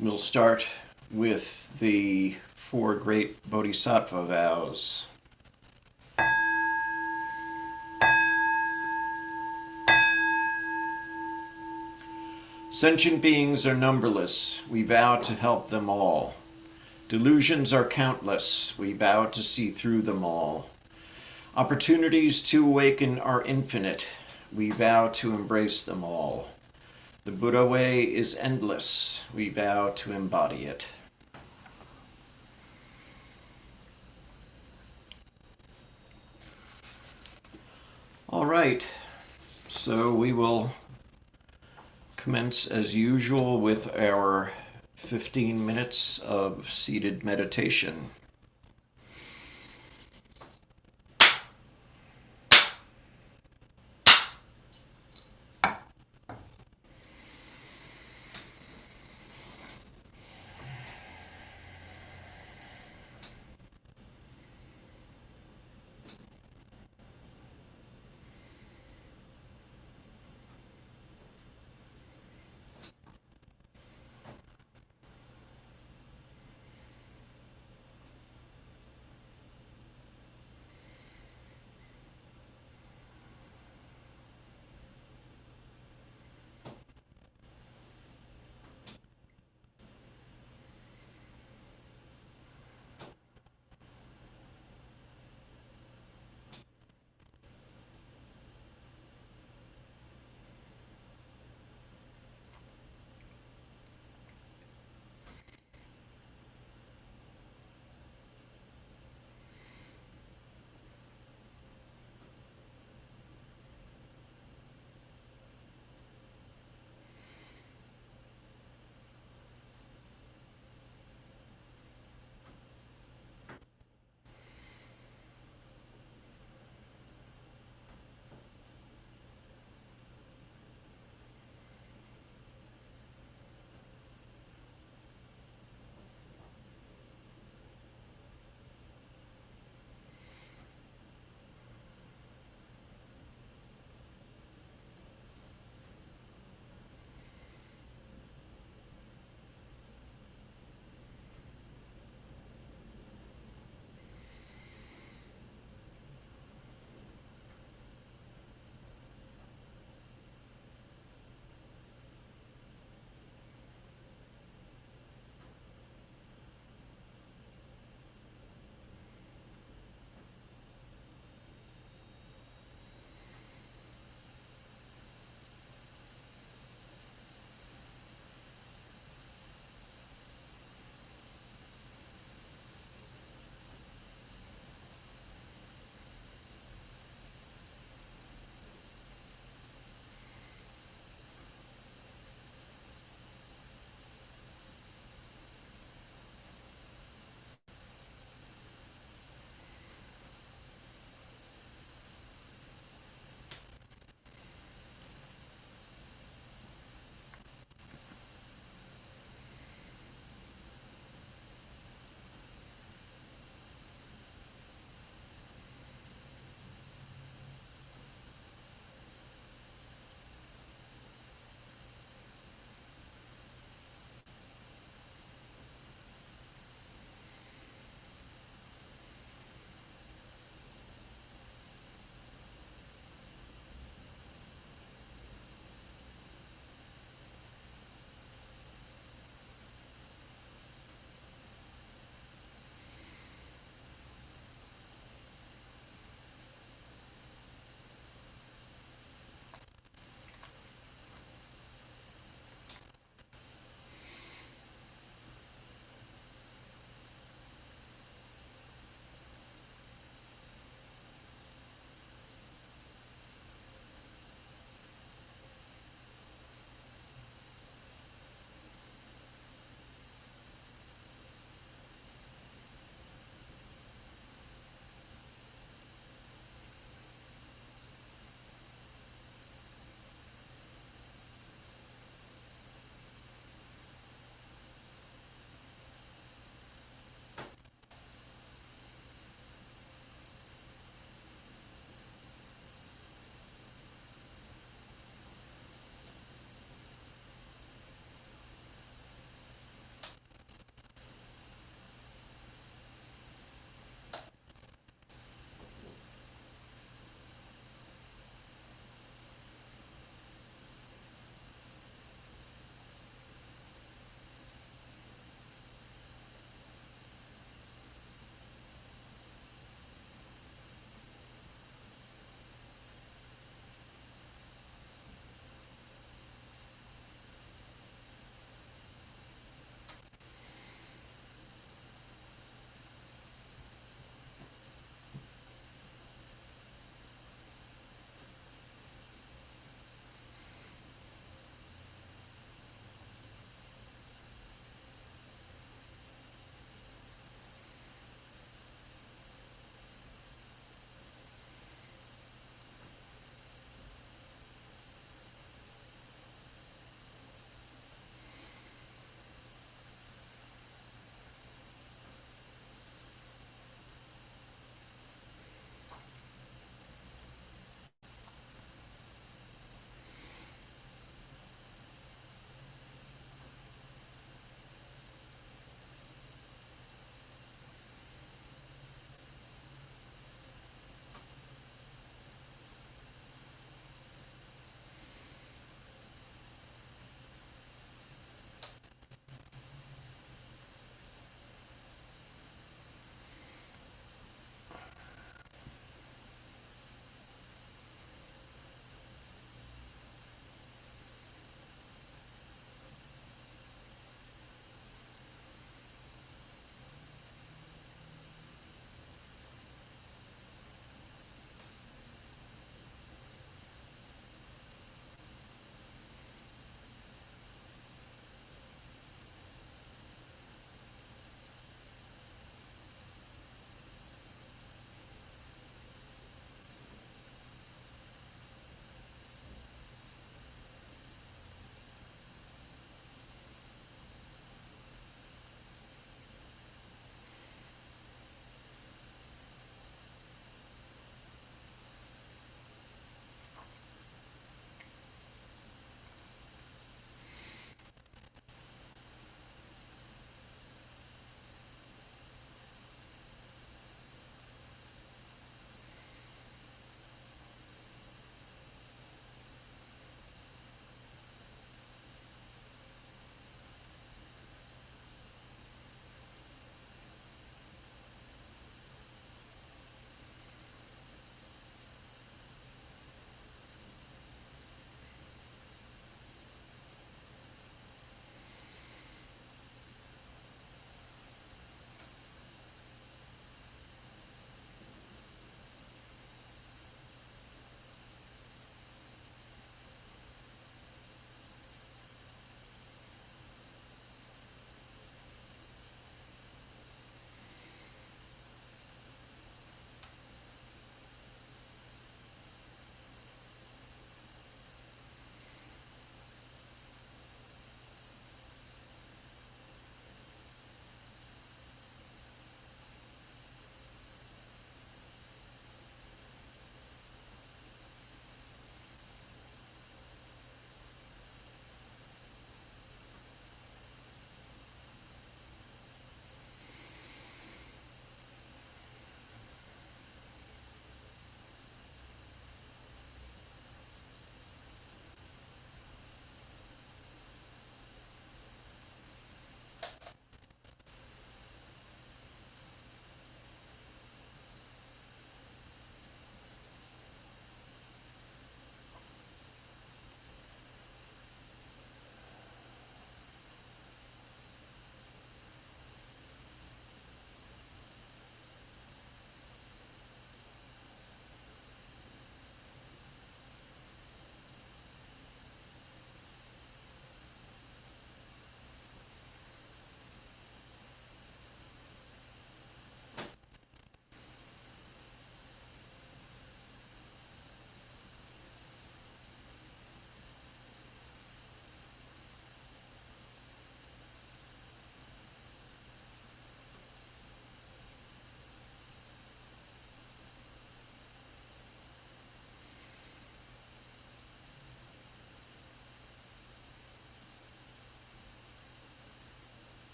We'll start with the four great bodhisattva vows. Sentient beings are numberless. We vow to help them all. Delusions are countless. We vow to see through them all. Opportunities to awaken are infinite. We vow to embrace them all. The Buddha way is endless. We vow to embody it. All right, so we will commence as usual with our 15 minutes of seated meditation.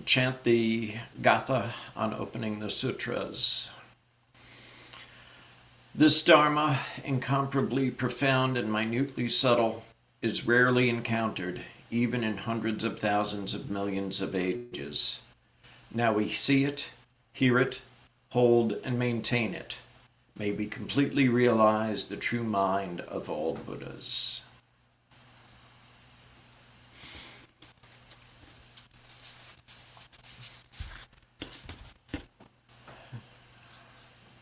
chant the Gatha on opening the sutras. This Dharma, incomparably profound and minutely subtle, is rarely encountered, even in hundreds of thousands of millions of ages. Now we see it, hear it, hold and maintain it. May we completely realize the true mind of all Buddhas.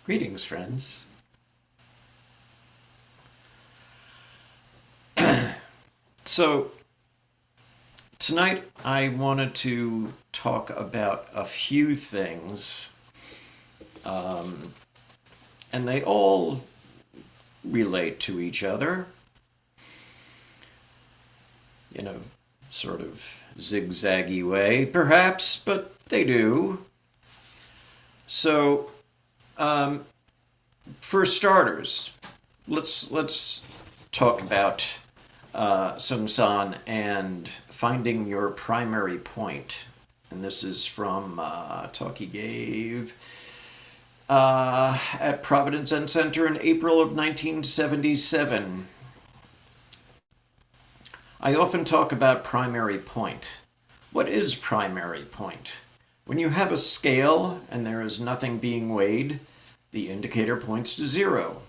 Greetings, friends. So, tonight I wanted to talk about a few things, and they all relate to each other, in a sort of zigzaggy way, perhaps, but they do. So, for starters, let's talk about Seung-Sahn and finding your primary point. And this is from a talk he gave at Providence Zen Center in April of 1977. I often talk about primary point. What is primary point? When you have a scale and there is nothing being weighed, the indicator points to 0.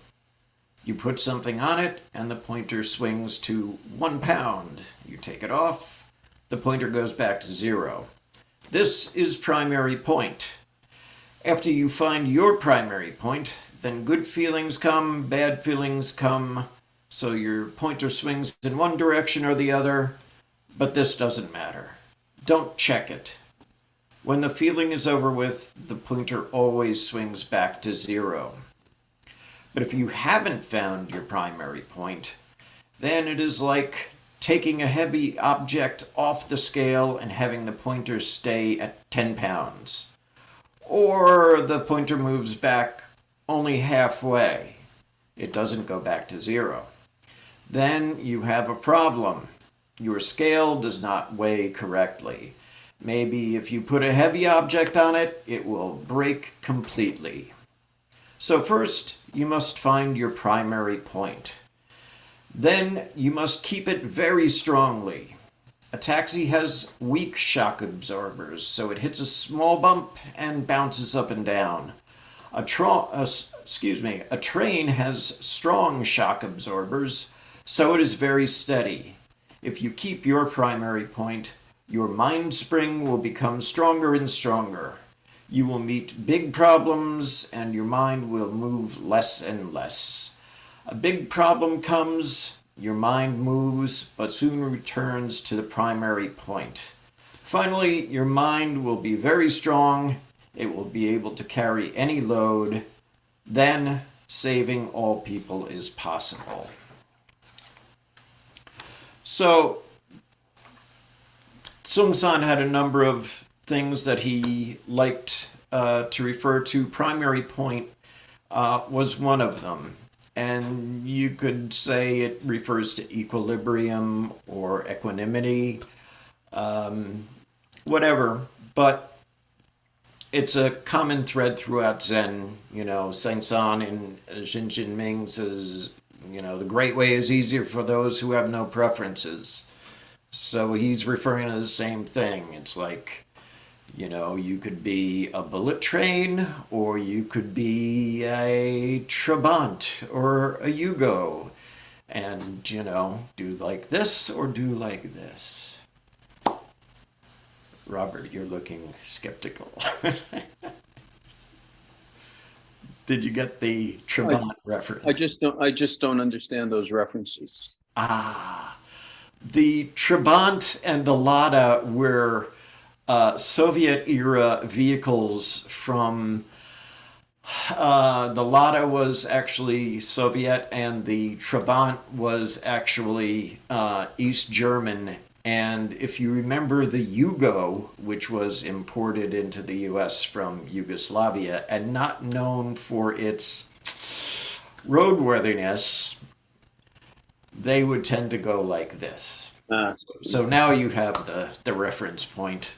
You put something on it and the pointer swings to 1 pound. You take it off, the pointer goes back to 0. This is primary point. After you find your primary point, then good feelings come, bad feelings come, so your pointer swings in one direction or the other, but this doesn't matter. Don't check it. When the feeling is over with, the pointer always swings back to 0. But if you haven't found your primary point, then it is like taking a heavy object off the scale and having the pointer stay at 10 pounds. Or the pointer moves back only halfway. It doesn't go back to 0. Then you have a problem. Your scale does not weigh correctly. Maybe if you put a heavy object on it, it will break completely. So first, you must find your primary point. Then you must keep it very strongly. A taxi has weak shock absorbers, so it hits a small bump and bounces up and down. A train has strong shock absorbers, so it is very steady. If you keep your primary point, your mind spring will become stronger and stronger. You will meet big problems and your mind will move less and less. A big problem comes, your mind moves, but soon returns to the primary point. Finally, your mind will be very strong. It will be able to carry any load. Then, saving all people is possible. So, Seung-Sahn had a number of things that he liked to refer to. Primary point was one of them. And you could say it refers to equilibrium or equanimity, whatever. But it's a common thread throughout Zen. Seung-Sahn in Xin Xin Ming says, the great way is easier for those who have no preferences. So he's referring to the same thing. It's like, you could be a bullet train, or you could be a Trabant or a Yugo. And, do like this or do like this. Robert, you're looking skeptical. Did you get the Trabant reference? I just don't understand those references. The Trabant and the Lada were Soviet-era vehicles from... the Lada was actually Soviet, and the Trabant was actually East German. And if you remember the Yugo, which was imported into the U.S. from Yugoslavia and not known for its roadworthiness, they would tend to go like this. So now you have the reference point.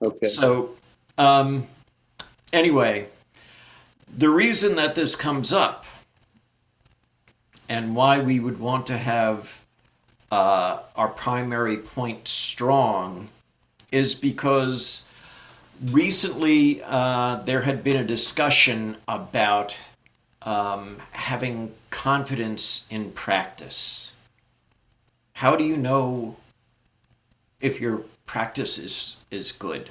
Okay. So, anyway, the reason that this comes up and why we would want to have our primary point strong is because recently there had been a discussion about having confidence in practice. How do you know if your practice is good?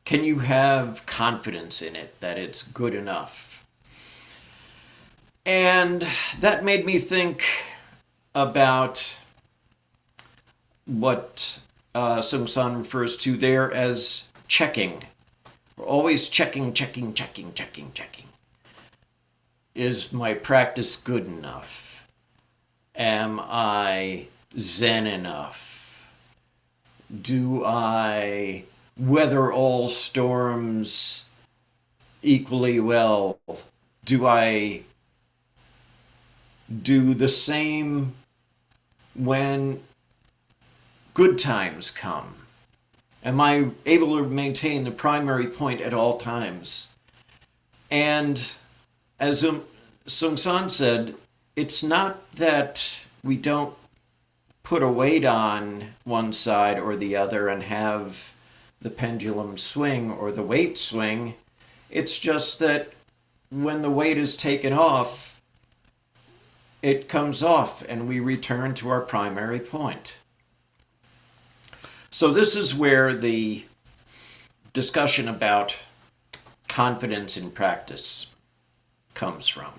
Can you have confidence in it that it's good enough? And that made me think about what Sung San refers to there as checking. We're always checking. Is my practice good enough? Am I Zen enough? Do I weather all storms equally well? Do I do the same when good times come? Am I able to maintain the primary point at all times? And as Sung San said, it's not that we don't put a weight on one side or the other and have the pendulum swing or the weight swing. It's just that when the weight is taken off, it comes off and we return to our primary point. So this is where the discussion about confidence in practice comes from.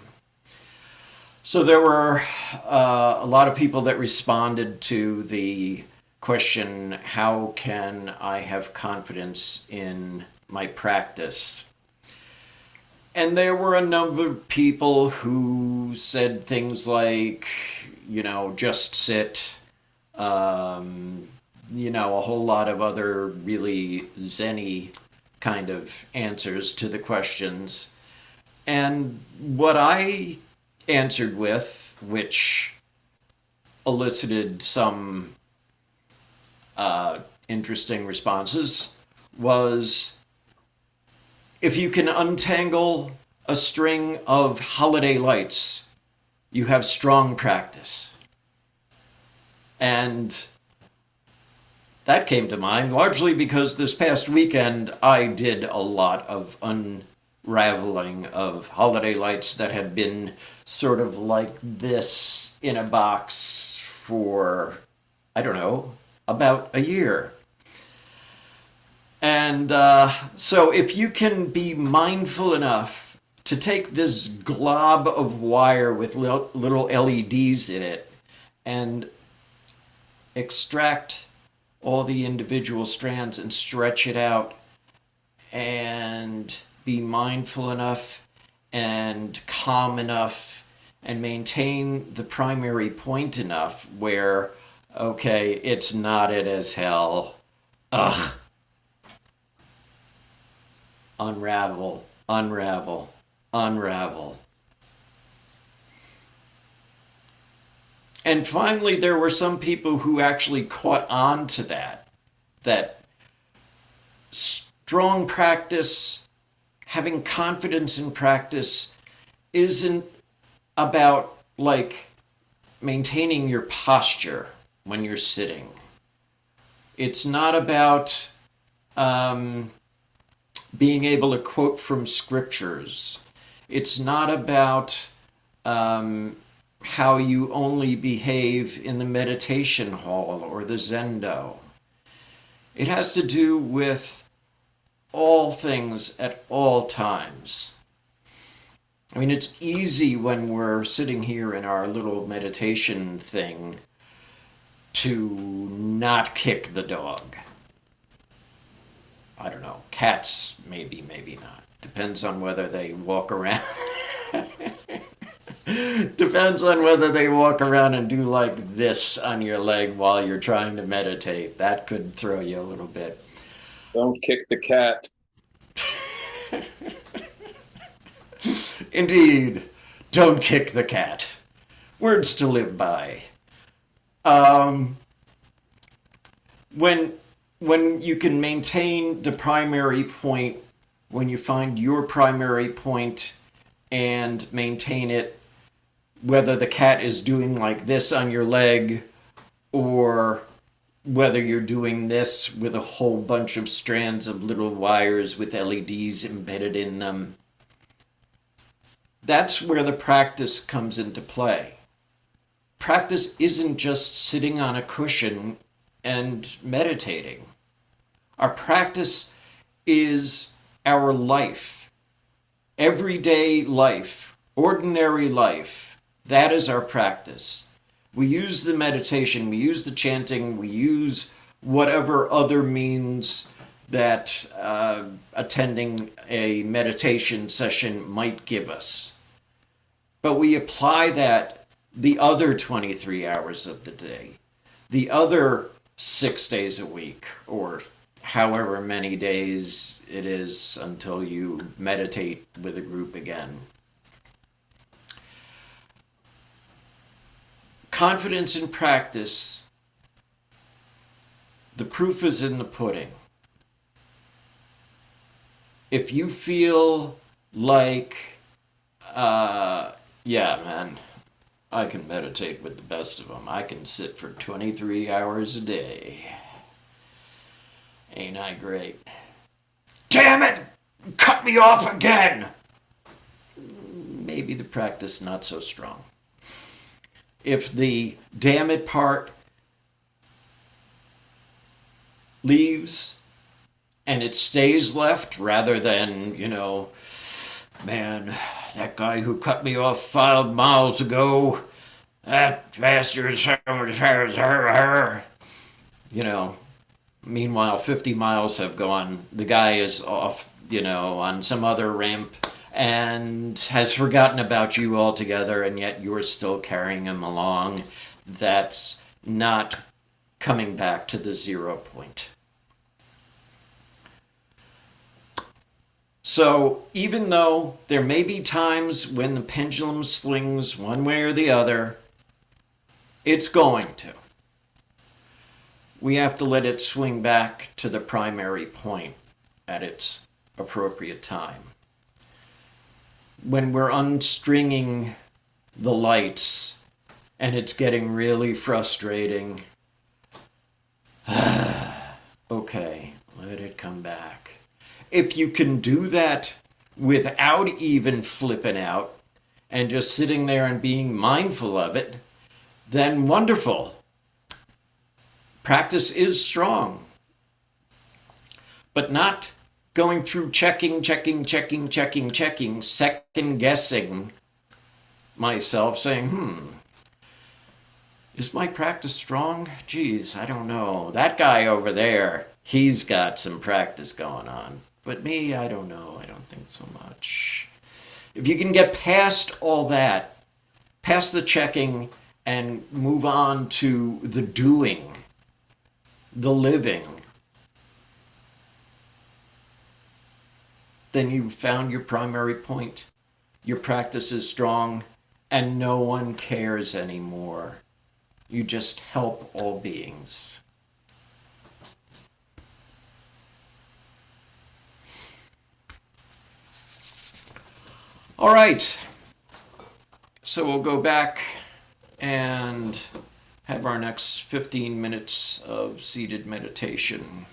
So there were a lot of people that responded to the question, how can I have confidence in my practice? And there were a number of people who said things like, just sit, a whole lot of other really zen-y kind of answers to the questions. And what I answered with, which elicited some interesting responses, was if you can untangle a string of holiday lights, you have strong practice. And that came to mind largely because this past weekend I did a lot of unraveling of holiday lights that had been sort of like this in a box for, I don't know, about a year. And so if you can be mindful enough to take this glob of wire with little LEDs in it and extract all the individual strands and stretch it out and be mindful enough and calm enough and maintain the primary point enough where, okay, it's knotted as hell. Ugh. Unravel, unravel, unravel. And finally, there were some people who actually caught on to that strong practice, having confidence in practice, isn't about like maintaining your posture when you're sitting. It's not about being able to quote from scriptures. It's not about how you only behave in the meditation hall or the zendo. It has to do with all things at all times. I mean, it's easy when we're sitting here in our little meditation thing to not kick the dog. I don't know. Cats, maybe, maybe not. Depends on whether they walk around. Depends on whether they walk around and do like this on your leg while you're trying to meditate. That could throw you a little bit. Don't kick the cat. Indeed. Don't kick the cat. Words to live by. When when you can maintain the primary point, when you find your primary point and maintain it, whether the cat is doing like this on your leg or whether you're doing this with a whole bunch of strands of little wires with LEDs embedded in them, that's where the practice comes into play. Practice isn't just sitting on a cushion and meditating. Our practice is our life, everyday life, ordinary life. That is our practice. We use the meditation, we use the chanting, we use whatever other means that attending a meditation session might give us. But we apply that the other 23 hours of the day, the other 6 days a week, or however many days it is until you meditate with a group again. Confidence in practice, the proof is in the pudding. If you feel like, yeah, man, I can meditate with the best of them. I can sit for 23 hours a day. Ain't I great? Damn it! Cut me off again! Maybe the practice not so strong. If the damn it part leaves and it stays left rather than, man, that guy who cut me off 5 miles ago, that bastard, meanwhile 50 miles have gone, the guy is off, on some other ramp and has forgotten about you altogether, and yet you're still carrying him along. That's not coming back to the 0 point. So even though there may be times when the pendulum swings one way or the other, it's going to. We have to let it swing back to the primary point at its appropriate time. When we're unstringing the lights and it's getting really frustrating, okay, let it come back. If you can do that without even flipping out and just sitting there and being mindful of it, then wonderful. Practice is strong. But not going through checking, second guessing myself, saying, is my practice strong? Geez, I don't know. That guy over there, he's got some practice going on. But me, I don't know. I don't think so much. If you can get past all that, past the checking, and move on to the doing, the living, then you've found your primary point. Your practice is strong, and no one cares anymore. You just help all beings. All right. So we'll go back and have our next 15 minutes of seated meditation.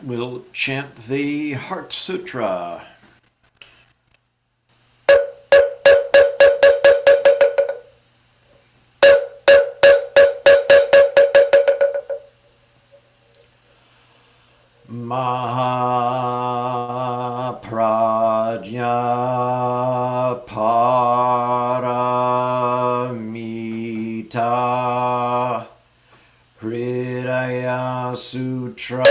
we'll chant the Heart Sutra. Mahaprajna Paramita Hridaya Sutra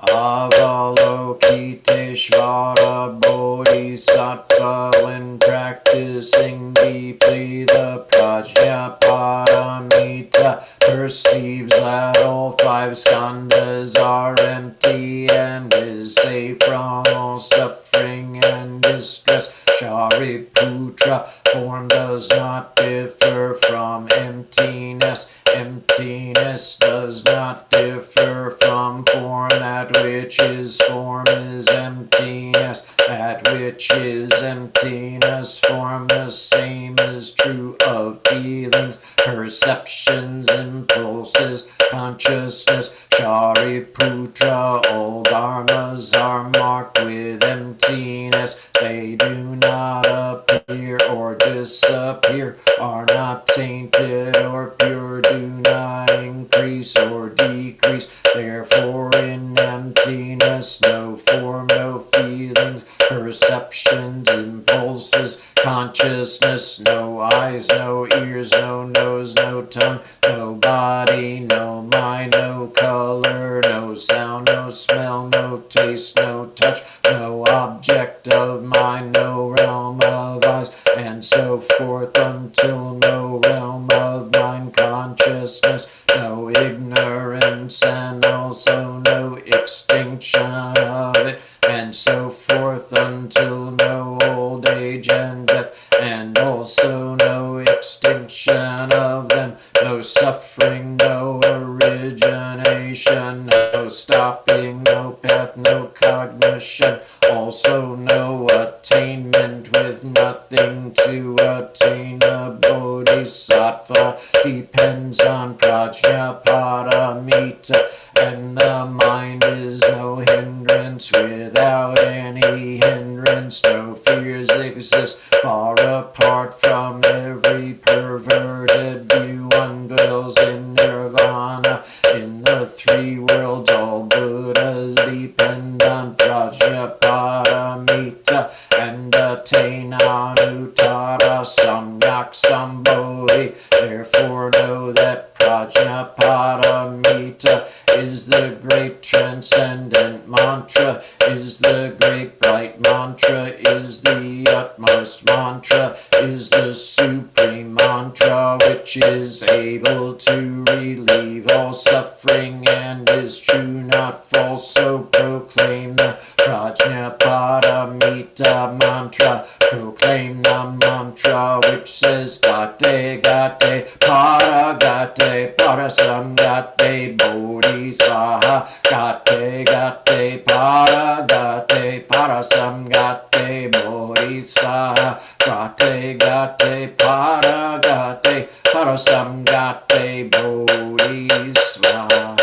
Avalokiteshvara Bodhisattva, when practicing deeply the Prajna Paramita, perceives that all five skandhas are empty and is safe from all suffering and distress. Shariputra, form does not differ from emptiness. Emptiness does not differ from form. That which is form is emptiness. That which is emptiness. Form, the same is true of feelings, perceptions, impulses, consciousness. Shariputra, all dharmas are marked with emptiness. They do not appear or disappear, are not tainted or pure, do not increase or decrease. Therefore in emptiness, no form, no feelings, perceptions, impulses, consciousness, no eyes, no ears, no nose, no tongue, no body, no mind, no color, no sound, no smell, no taste, no touch, no object of mind, no realm of eyes, and so forth until no realm of mind consciousness, no ignorance, and also no extinction of it, and so forth until no old age and death, and also no extinction of them, no suffering, no origination, no stopping, no path, no cognition, also no attainment, with nothing to attain. A bodhisattva depends on Prajna Paramita, and the mind is no hindrance. Without any hindrance, no fears exist. Far apart from every perverted view, one dwells in nirvana. In the three worlds, all Buddhas depend on Prajna Paramita and attain Anuttara Samyak Sambodhi. Therefore know that Prajna Paramita is the great transcendent mantra, is the great bright mantra, is the utmost mantra, is the supreme mantra, which is able to relieve all suffering and is true, not false. So proclaim the Prajna Paramita mantra. Proclaim the mantra which says Gate Gate Para Gate Parasamgate Bodhisaha. Gate Gate Para Gate Parasamgate Bodhisaha. Gate Gate Para Gate Parasamgate Bodhisaha.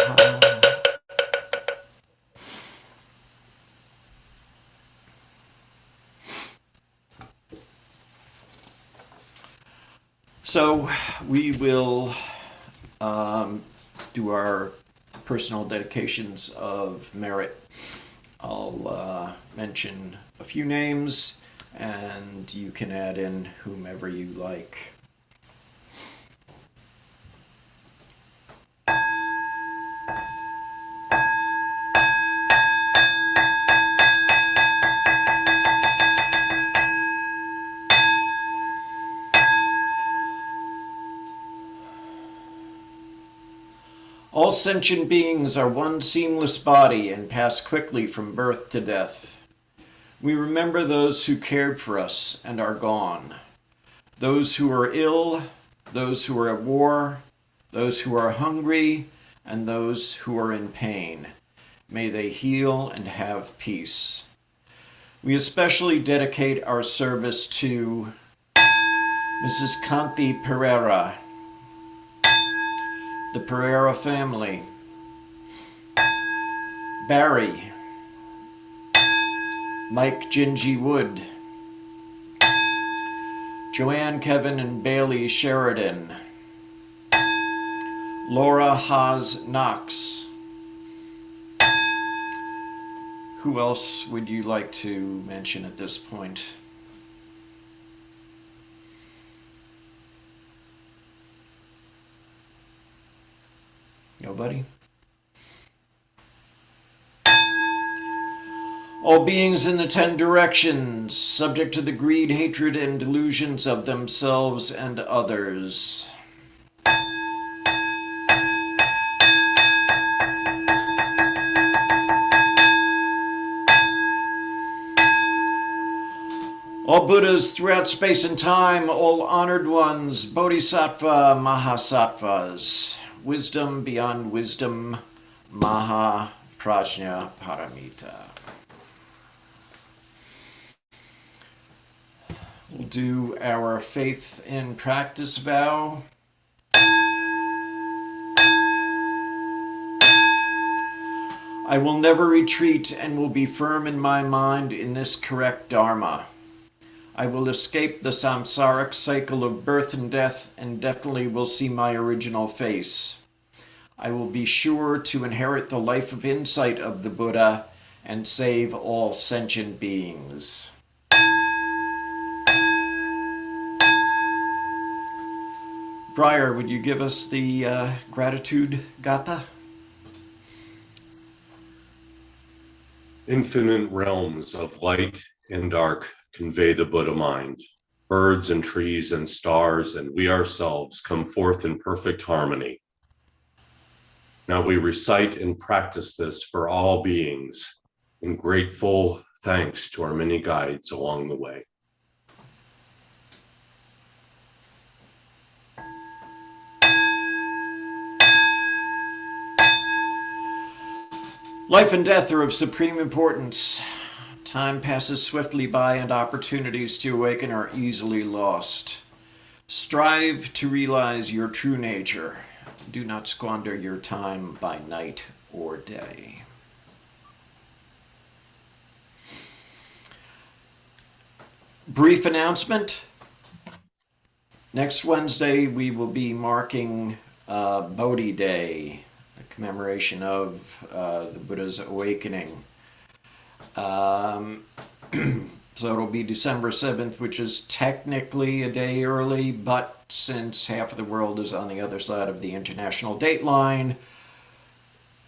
So we will do our personal dedications of merit. I'll mention a few names, and you can add in whomever you like. All sentient beings are one seamless body and pass quickly from birth to death. We remember those who cared for us and are gone, those who are ill, those who are at war, those who are hungry, and those who are in pain. May they heal and have peace. We especially dedicate our service to Mrs. Kanti Pereira, The Pereira family. Barry. Mike Gingy Wood. Joanne, Kevin, and Bailey Sheridan. Laura Haas Knox. Who else would you like to mention at this point? Nobody? All beings in the 10 directions, subject to the greed, hatred, and delusions of themselves and others. All Buddhas throughout space and time, all honored ones, Bodhisattva, Mahasattvas, wisdom beyond wisdom, Maha Prajna Paramita. We'll do our faith and practice vow. I will never retreat and will be firm in my mind in this correct Dharma. I will escape the samsaric cycle of birth and death and definitely will see my original face. I will be sure to inherit the life of insight of the Buddha and save all sentient beings. Briar, would you give us the gratitude gatha? Infinite realms of light and dark convey the Buddha mind. Birds and trees and stars and we ourselves come forth in perfect harmony. Now we recite and practice this for all beings in grateful thanks to our many guides along the way. Life and death are of supreme importance. Time passes swiftly by and opportunities to awaken are easily lost. Strive to realize your true nature. Do not squander your time by night or day. Brief announcement. Next Wednesday, we will be marking Bodhi Day, a commemoration of the Buddha's awakening. So it'll be December 7th, which is technically a day early, but since half of the world is on the other side of the international date line,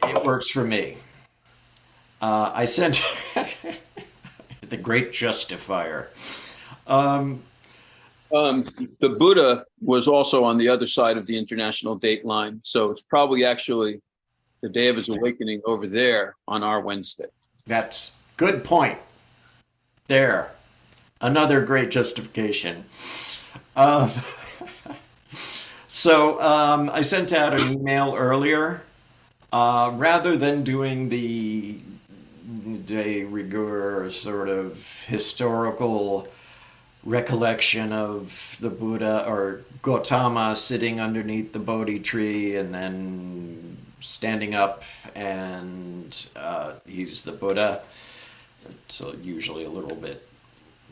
it works for me. I sent the great justifier. The Buddha was also on the other side of the international date line, so it's probably actually the day of his awakening over there on our Wednesday. That's good point. There, another great justification. So I sent out an email earlier. Rather than doing the de rigueur sort of historical recollection of the Buddha or Gautama sitting underneath the Bodhi tree and then standing up and he's the Buddha. So usually a little bit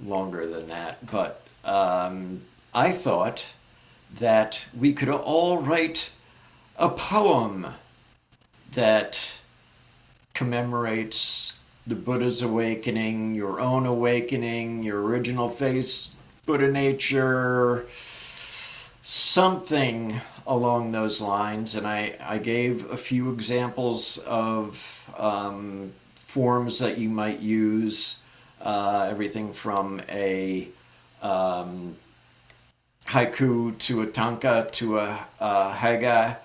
longer than that. But I thought that we could all write a poem that commemorates the Buddha's awakening, your own awakening, your original face, Buddha nature, something along those lines. And I gave a few examples of forms that you might use, everything from a haiku to a tanka to a haiga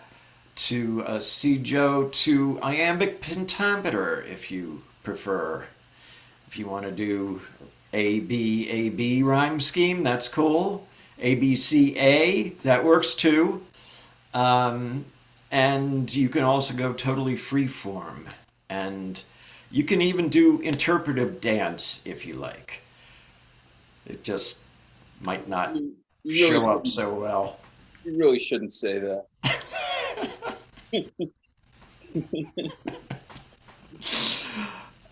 to a seijo to iambic pentameter if you prefer. If you want to do A-B rhyme scheme, that's cool. A-B-C-A, that works too. And you can also go totally free form. And you can even do interpretive dance if you like. It just might not show up so well. You really shouldn't say that.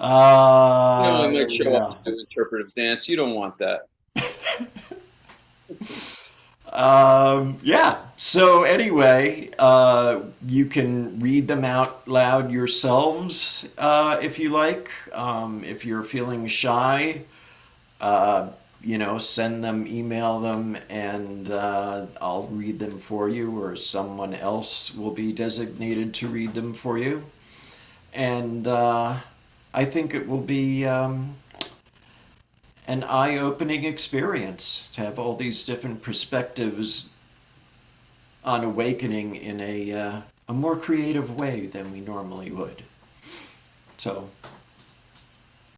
I might show Yeah. up to do interpretive dance. You don't want that. Yeah. So anyway, you can read them out loud yourselves if you like. If you're feeling shy, send them, email them, and I'll read them for you, or someone else will be designated to read them for you. And I think it will be an eye-opening experience to have all these different perspectives on awakening in a more creative way than we normally would. So